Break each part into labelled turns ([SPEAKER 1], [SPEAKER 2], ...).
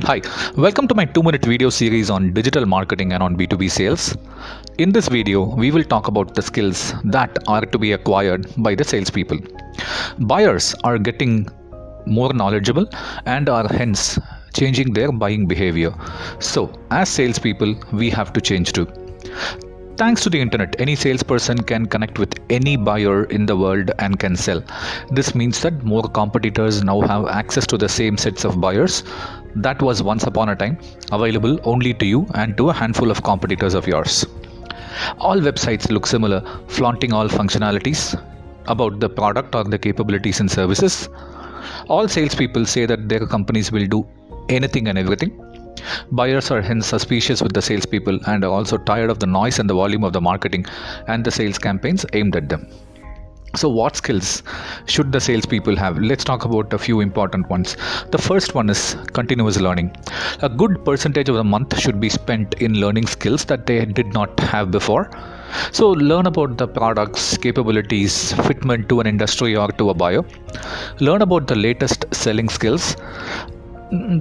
[SPEAKER 1] Hi, welcome to my 2-minute video series on digital marketing and on B2B sales. In this video, we will talk about the skills that are to be acquired by the salespeople. Buyers are getting more knowledgeable and are hence changing their buying behavior. So, as salespeople, we have to change too. Thanks to the internet, any salesperson can connect with any buyer in the world and can sell. This means that more competitors now have access to the same sets of buyers that was once upon a time available only to you and to a handful of competitors of yours. All websites look similar, flaunting all functionalities about the product or the capabilities and services. All salespeople say that their companies will do anything and everything. Buyers are hence suspicious with the salespeople and are also tired of the noise and the volume of the marketing and the sales campaigns aimed at them. So, what skills should the salespeople have? Let's talk about a few important ones. The first one is continuous learning. A good percentage of the month should be spent in learning skills that they did not have before. So, learn about the products, capabilities, fitment to an industry or to a buyer. Learn about the latest selling skills.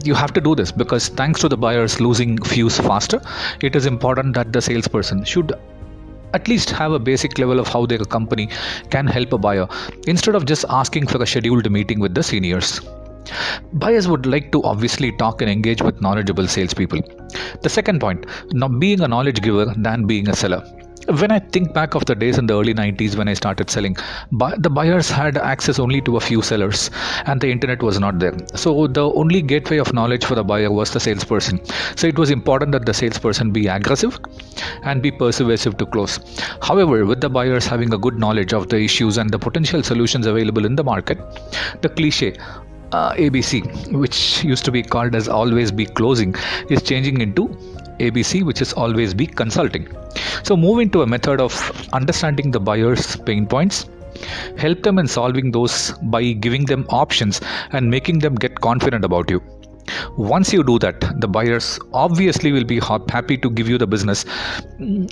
[SPEAKER 1] You have to do this because thanks to the buyers losing views faster, it is important that the salesperson should at least have a basic level of how their company can help a buyer instead of just asking for a scheduled meeting with the seniors. Buyers would like to obviously talk and engage with knowledgeable salespeople. The second point, not being a knowledge giver than being a seller. When I think back of the days in the early 90s when I started selling, the buyers had access only to a few sellers and the internet was not there. So the only gateway of knowledge for the buyer was the salesperson. So it was important that the salesperson be aggressive and be persuasive to close. However, with the buyers having a good knowledge of the issues and the potential solutions available in the market, the cliche ABC, which used to be called as always be closing, is changing into ABC, which is always be consulting. So, move into a method of understanding the buyer's pain points, help them in solving those by giving them options and making them get confident about you. Once you do that, the buyers obviously will be happy to give you the business,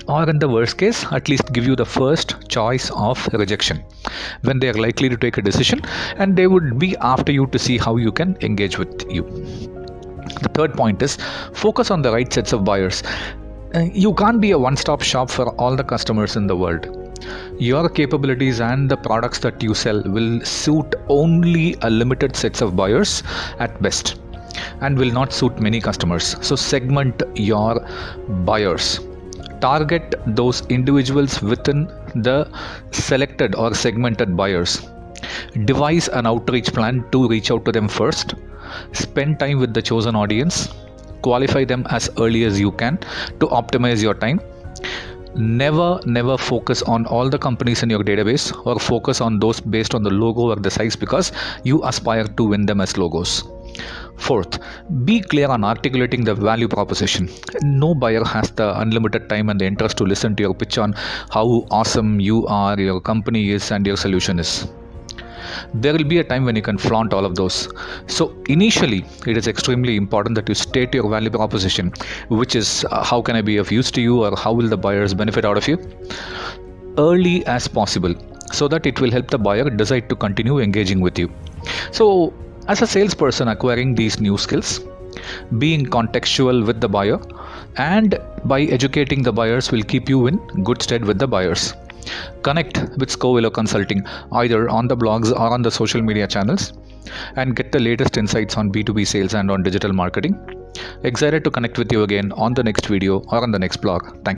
[SPEAKER 1] or in the worst case, at least give you the first choice of rejection when they are likely to take a decision, and they would be after you to see how you can engage with you. The third point is focus on the right sets of buyers. You can't be a one-stop shop for all the customers in the world. Your capabilities and the products that you sell will suit only a limited sets of buyers at best and will not suit many customers. So segment your buyers. Target those individuals within the selected or segmented buyers. Devise an outreach plan to reach out to them first. Spend time with the chosen audience. Qualify them as early as you can to optimize your time. Never focus on all the companies in your database or focus on those based on the logo or the size because you aspire to win them as logos. Fourth, be clear on articulating the value proposition. No buyer has the unlimited time and the interest to listen to your pitch on how awesome you are, your company is, and your solution is. There will be a time when you can flaunt all of those. So initially, it is extremely important that you state your value proposition, which is how can I be of use to you or how will the buyers benefit out of you, early as possible, so that it will help the buyer decide to continue engaging with you. So as a salesperson acquiring these new skills, being contextual with the buyer and by educating the buyers will keep you in good stead with the buyers. Connect with Scoville Consulting either on the blogs or on the social media channels and get the latest insights on B2B sales and on digital marketing. Excited to connect with you again on the next video or on the next blog. Thank you.